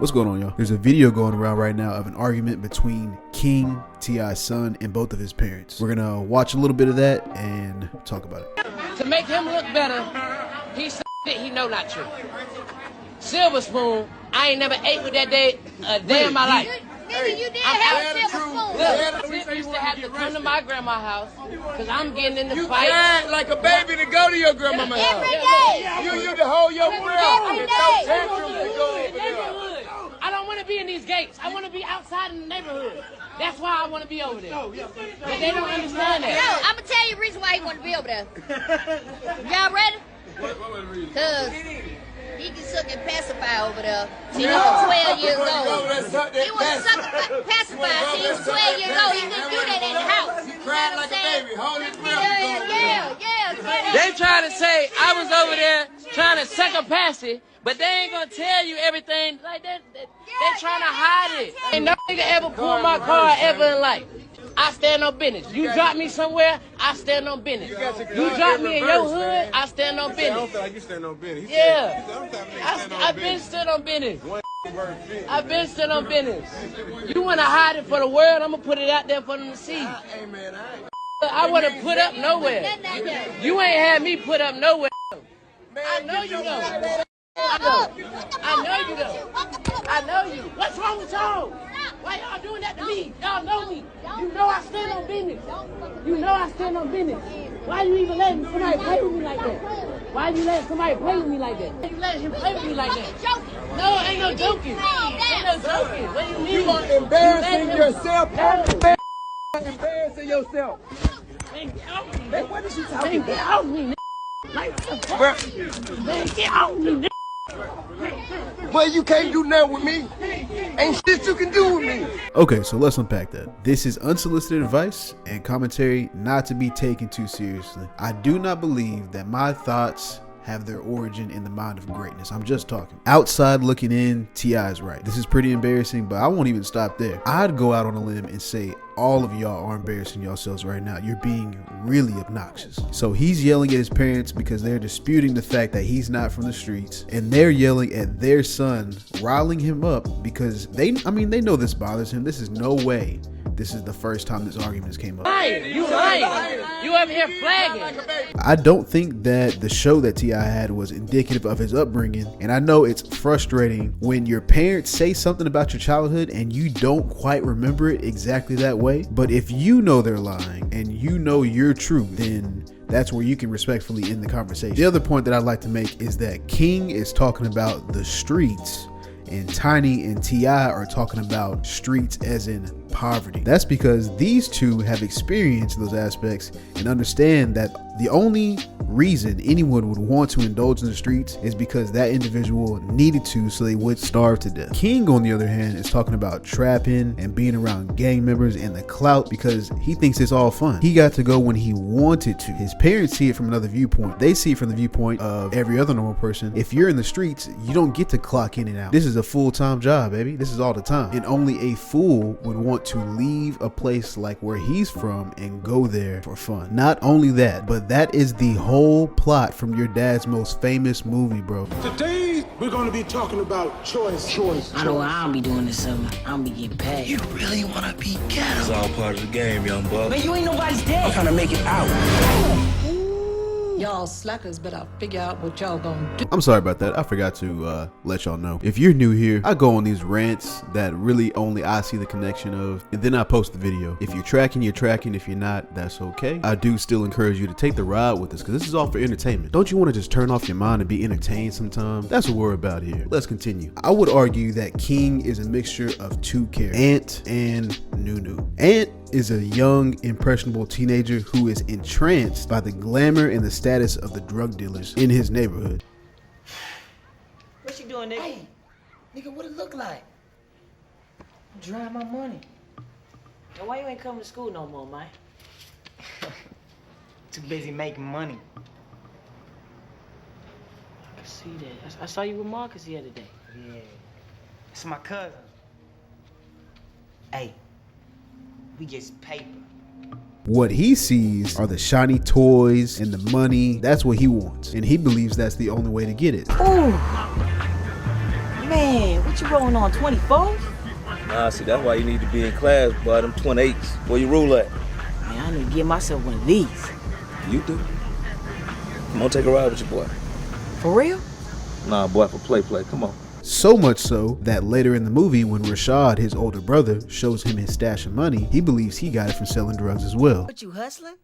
What's going on, y'all? There's a video going around right now of an argument between King, T.I.'s son, and both of his parents. We're gonna watch a little bit of that and talk about it. To make him look better, he said that he know not true. Silver spoon, I ain't never ate with that day a day in my life. Nigga, you did have a silver spoon. Look, Tip used to have to come to my grandma's house because I'm getting in the fight. You cried like a baby to go to your grandma's house. Every day. You used to hold your breath Every and day. throw tantrums to go over there. I don't want to be in these gates. I want to be outside in the neighborhood. That's why I want to be over there. But they don't understand No, that. I'm gonna tell you the reason why he want to be over there. Y'all ready? What was the reason? Cause he can suck and pacify over there. See, he was 12 years old. He was sucking pacify. See, he was 12 years old. He couldn't do that in the house. You cried like a baby. Hold his breath. Yeah. They trying to say I was over there trying to suck a passy, but they ain't gonna tell you everything like that. They trying to hide it. Ain't no nigga ever pulled my car ever in life. I stand on business. You drop me somewhere, I stand on business. You drop me in your hood, I stand on I don't business. feel like you stand on business. Yeah, I've I've been stood on business. I've been stood on business. You wanna hide it for the world? I'm gonna put it out there for them to see. Hey, man, I wanna put up nowhere. You ain't had me put up nowhere. I know you don't. I know you don't. I know you. What's wrong with y'all? Why y'all doing that to me? Y'all know me. You know I stand on business. You know I stand on business. Why you even letting somebody play with me like that? Why you letting somebody play with me like that? Why you letting him play with me like that? No, ain't no joking. Ain't no joking. What do you mean? you are embarrassing yourself. Embarrassing yourself. Man, what is you talking about? Get off me, man, get off me, But you can't do nothing with me. Ain't shit you can do with me. Okay, so let's unpack that. This is unsolicited advice and commentary not to be taken too seriously. I do not believe that my thoughts have their origin in the mind of greatness. I'm just talking. Outside looking in, T.I. is right. This is pretty embarrassing, but I won't even stop there. I'd go out on a limb and say all of y'all are embarrassing yourselves right now. You're being really obnoxious. So he's yelling at his parents because they're disputing the fact that he's not from the streets, and they're yelling at their son, riling him up because they know this bothers him. This is no way this is the first time this argument came up. You lying. You over here flagging. I don't think that the show that T.I. had was indicative of his upbringing, and I know it's frustrating when your parents say something about your childhood and you don't quite remember it exactly that way. But if you know they're lying and you know you're true, then that's where you can respectfully end the conversation. The other point that I'd like to make is that King is talking about the streets and Tiny and T.I. are talking about streets as in poverty. That's because these two have experienced those aspects and understand that the only reason anyone would want to indulge in the streets is because that individual needed to, so they would starve to death. King, on the other hand, is talking about trapping and being around gang members and the clout because he thinks it's all fun. He got to go when he wanted to. His parents see it from another viewpoint. They see it from the viewpoint of every other normal person. If you're in the streets, you don't get to clock in and out. This is a full-time job, baby. This is all the time. And only a fool would want to leave a place like where he's from and go there for fun. Not only that, but that is the whole plot from your dad's most famous movie, bro. Today, we're going to be talking about choice. I know I'll be doing this summer. I'm be getting paid. You really want to be ghetto? It's all part of the game, young buck. Man, you ain't nobody's dad. I'm trying to make it out. Y'all slackers better figure out what y'all gonna do. I'm sorry about that. I forgot to let y'all know. If you're new here, I go on these rants that really only I see the connection of, and then I post the video. If you're tracking, you're tracking. If you're not, that's okay. I do still encourage you to take the ride with us because this is all for entertainment. Don't you want to just turn off your mind and be entertained sometime? That's what we're about here. Let's continue. I would argue that King is a mixture of two characters, Ant and Nunu. Ant is a young, impressionable teenager who is entranced by the glamour and the status of the drug dealers in his neighborhood. What you doing, nigga? Hey, nigga, what it look like? I'm drawing my money. Now, why you ain't coming to school no more, man? Too busy making money. I can see that. I saw you with Marcus the other day. Yeah, it's my cousin. Hey, we get paper. What he sees are the shiny toys and the money. That's what he wants, and he believes that's the only way to get it. Ooh, man, what you rolling on 24s? Nah, see, that's why you need to be in class, boy. Them 28s. Where you rule at? Man, I need to get myself one of these. You do. Come on, take a ride with your boy. For real? Nah, boy, for play. Come on. So much so that later in the movie, when Rashad, his older brother, shows him his stash of money, he believes he got it from selling drugs as well. What, you hustling?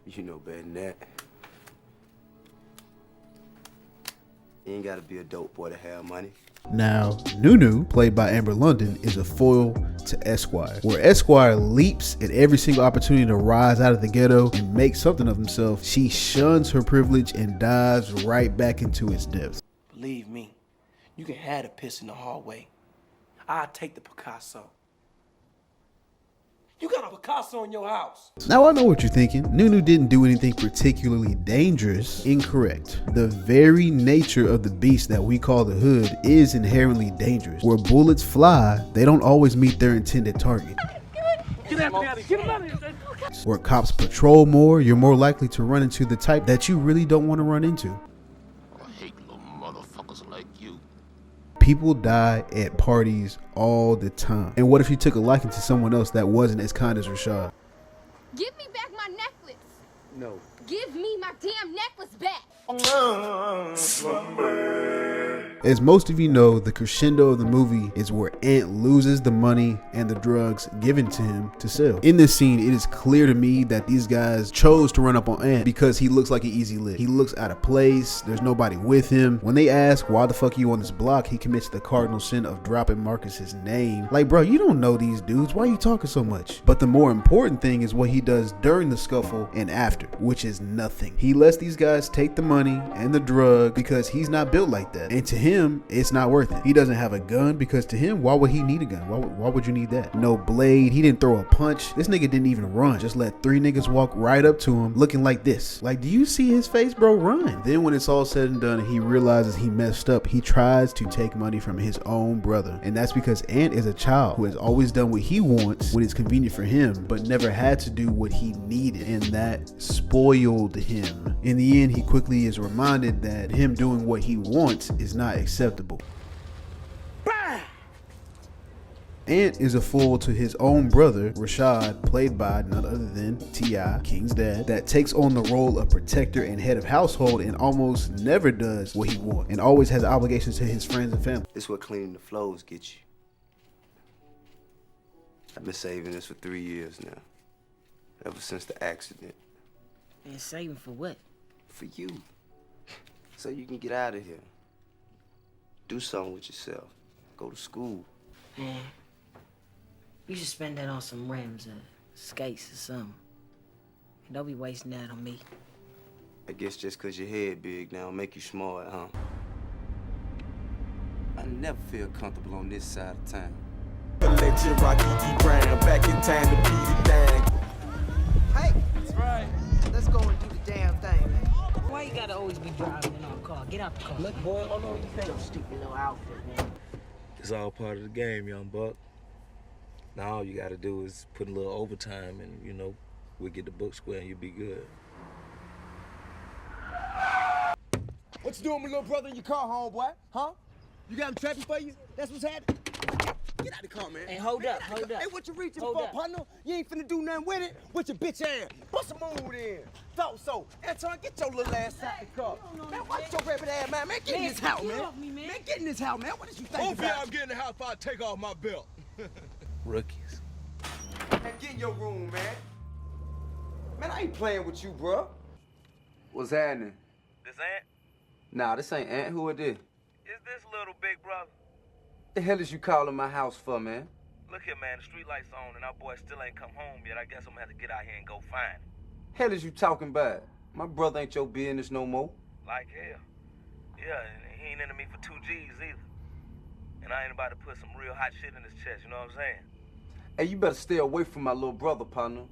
You know better than that. You ain't gotta be a dope boy to have money. Now, Nunu, played by Amber London, is a foil to Esquire, where Esquire leaps at every single opportunity to rise out of the ghetto and make something of himself. She shuns her privilege and dives right back into its depths. Believe me, you can have the piss in the hallway. I'll take the Picasso. You got a Picasso in your house. Now I know what you're thinking. Nunu didn't do anything particularly dangerous. Incorrect. The very nature of the beast that we call the hood is inherently dangerous. Where bullets fly, they don't always meet their intended target. Get him out of here. Where cops patrol more, you're more likely to run into the type that you really don't want to run into. I hate little motherfuckers like you. People die at parties all the time. And what if you took a liking to someone else that wasn't as kind as Rashad? Give me back my necklace. No. Give me my damn necklace back. As most of you know, the crescendo of the movie is where Ant loses the money and the drugs given to him to sell. In this scene, it is clear to me that these guys chose to run up on Ant because he looks like an easy lick. He looks out of place. There's nobody with him. When they ask why the fuck are you on this block, he commits the cardinal sin of dropping Marcus's name. Like, bro, you don't know these dudes. Why are you talking so much? But the more important thing is what he does during the scuffle and after, which is nothing. He lets these guys take the money and the drug because he's not built like that. And to him, it's not worth it. He doesn't have a gun because to him, why would he need a gun? Why would you need that? No blade. He didn't throw a punch. This nigga didn't even run. Just let 3 niggas walk right up to him looking like this. Like, do you see his face, bro? Run. Then when it's all said and done and he realizes he messed up, he tries to take money from his own brother. And that's because Ant is a child who has always done what he wants when it's convenient for him, but never had to do what he needed. And that spoiled him. In the end, he quickly is reminded that him doing what he wants is not acceptable. Ant is a fool to his own brother, Rashad, played by none other than T.I., King's dad, that takes on the role of protector and head of household and almost never does what he wants and always has obligations to his friends and family. This is what cleaning the floors gets you. I've been saving this for 3 years now. Ever since the accident. And saving for what? For you. So you can get out of here. Do something with yourself. Go to school. Man, you should spend that on some rims or skates or something. And don't be wasting that on me. I guess just cause your head big now make you smart, huh? I never feel comfortable on this side of town. Legend Rocky E. Brown, back in time to beat it down. Hey, that's right. Let's go and do the damn thing, man. Why you gotta always be driving in our car? Get out the car. Look, boy, hold on. You think I'm stupid little outfit, man. It's all part of the game, young buck. Now all you gotta do is put a little overtime and, you know, we'll get the book square and you'll be good. What you doing, my little brother, in your car, homeboy? Huh? You got him trapping for you? That's what's happening? Get out the car, man. Hey, hold up. Hey, what you reaching for, partner? You ain't finna do nothing with it? With your bitch ass. Put some mood in. Thought so. Anton, get your little ass out the car. Man, watch your rabbit ass, man. Man, get in this house, man. Man, get in this house, man. What did you think about? I'll get in the house if I take off my belt. Rookies. Man, get in your room, man. Man, I ain't playing with you, bro. What's happening? This Ant? Nah, this ain't Ant. Who it is? Is this little big brother? The hell is you calling my house for, man? Look here, man, the street lights on and our boy still ain't come home yet. I guess I'm gonna have to get out here and go find him. Hell is you talking about? My brother ain't your business no more. Like hell. Yeah, and he ain't into me for 2 G's either. And I ain't about to put some real hot shit in his chest, you know what I'm saying? Hey, you better stay away from my little brother, partner.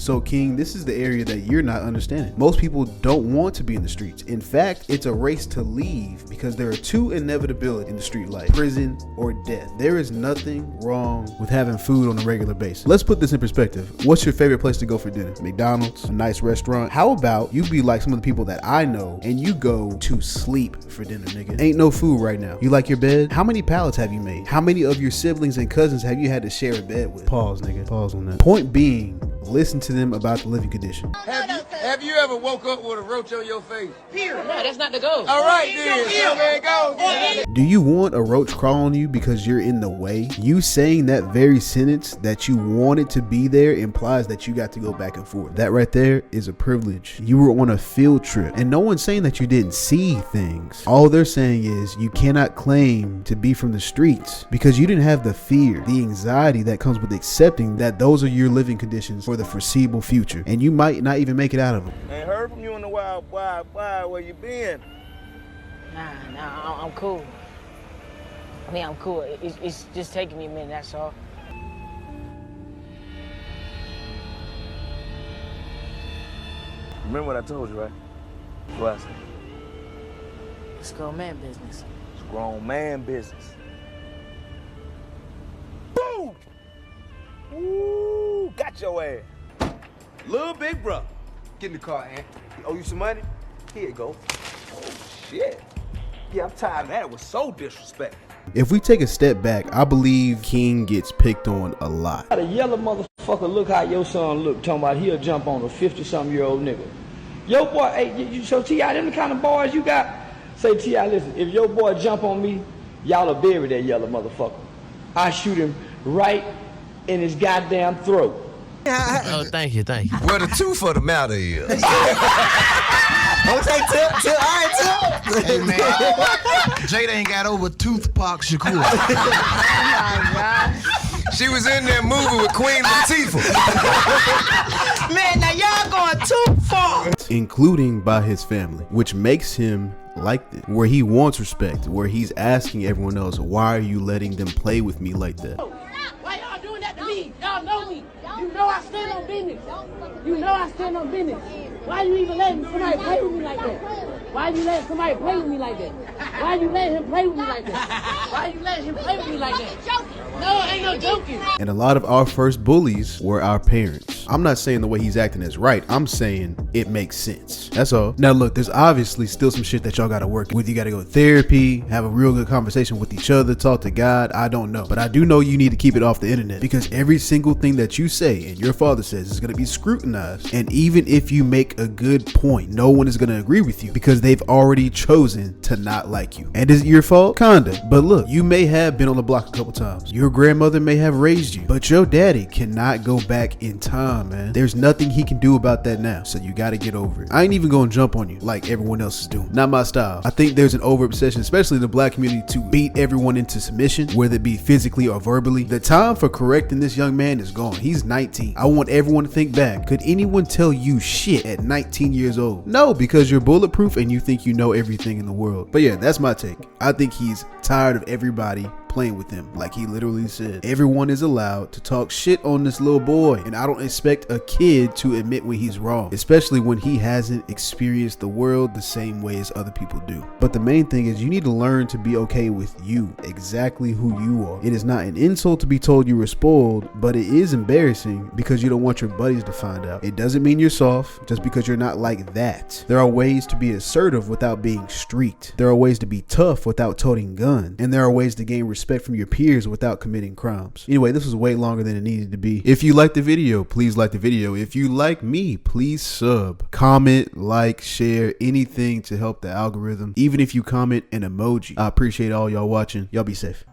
So King, this is the area that you're not understanding. Most people don't want to be in the streets. In fact, it's a race to leave because there are two inevitabilities in the street life: prison or death. There is nothing wrong with having food on a regular basis. Let's put this in perspective. What's your favorite place to go for dinner? McDonald's? A nice restaurant? How about you be like some of the people that I know and you go to sleep for dinner, nigga? Ain't no food right now. You like your bed? How many pallets have you made? How many of your siblings and cousins have you had to share a bed with? Pause, nigga. Pause on that. Point being, listen to them about the living condition. Have you ever woke up with a roach on your face? No, that's not the goal. All right, then. So there it goes. Do you want a roach crawling on you because you're in the way? You saying that very sentence that you wanted to be there implies that you got to go back and forth. That right there is a privilege. You were on a field trip, and no one's saying that you didn't see things. All they're saying is you cannot claim to be from the streets because you didn't have the fear, the anxiety that comes with accepting that those are your living conditions for the foreseeable future, and you might not even make it out of them. Ain't heard from you in the wild, where you been? Nah, I'm cool. I mean, I'm cool. It's just taking me a minute, that's all. Remember what I told you, right? What I said? It's grown man business. It's grown man business. Boom! Ooh, got your ass. Little big bro. Get in the car, Aunt. He owe you some money? Here you go. Oh, shit. Yeah, I'm tired of that. It was so disrespectful. If we take a step back, I believe King gets picked on a lot. The yellow motherfucker look how your son look, talking about he'll jump on a 50-something-year-old nigga. Your boy, hey, so T.I., them the kind of boys you got? Say, T.I., listen, if your boy jump on me, y'all will bury that yellow motherfucker. I shoot him right in his goddamn throat. Oh, thank you. Where the tooth of the matter is. Okay, Tip, all right, Tip. Hey, man. Jada ain't got over Tupac Shakur. She was in that movie with Queen Latifah. Man, now y'all going too far. Including by his family, which makes him like this, where he wants respect, where he's asking everyone else, why are you letting them play with me like that? Why y'all doing that to me? Y'all know me. You know I stand on business. You know I stand on business. Why you even letting somebody play with me like that? Why you letting somebody play with me like that? Why you letting him play with me like that? Why you letting him play with me like that? No, ain't no joking. And a lot of our first bullies were our parents. I'm not saying the way he's acting is right. I'm saying it makes sense. That's all. Now look, there's obviously still some shit that y'all gotta work with. You gotta go to therapy, have a real good conversation with each other, talk to God. I don't know. But I do know you need to keep it off the internet, because every single thing that you say and your father says is gonna be scrutinized. And even if you make a good point, no one is gonna agree with you because they've already chosen to not like you. And is it your fault? Kinda. But look, you may have been on the block a couple times. Your grandmother may have raised you, but your daddy cannot go back in time, man. There's nothing he can do about that now. So you gotta get over it. I ain't even gonna jump on you like everyone else is doing. Not my style. I think there's an over obsession, especially in the black community, to beat everyone into submission, whether it be physically or verbally. The time for correcting this young man is gone. He's 19. I want everyone to think back. Could anyone tell you shit at 19 years old? No, because you're bulletproof and you think you know everything in the world. But yeah, that's my take. I think he's tired of everybody playing with him. Like he literally said, everyone is allowed to talk shit on this little boy, and I don't expect a kid to admit when he's wrong, especially when he hasn't experienced the world the same way as other people do. But the main thing is you need to learn to be okay with you, exactly who you are. It is not an insult to be told you were spoiled, but it is embarrassing because you don't want your buddies to find out. It doesn't mean you're soft just because you're not like that. There are ways to be assertive without being street. There are ways to be tough without toting guns, and there are ways to gain respect from your peers without committing crimes. Anyway, this was way longer than it needed to be. If you liked the video, please like the video. If you like me, please sub, comment, like, share, anything to help the algorithm. Even if you comment an emoji, I appreciate all y'all watching. Y'all be safe.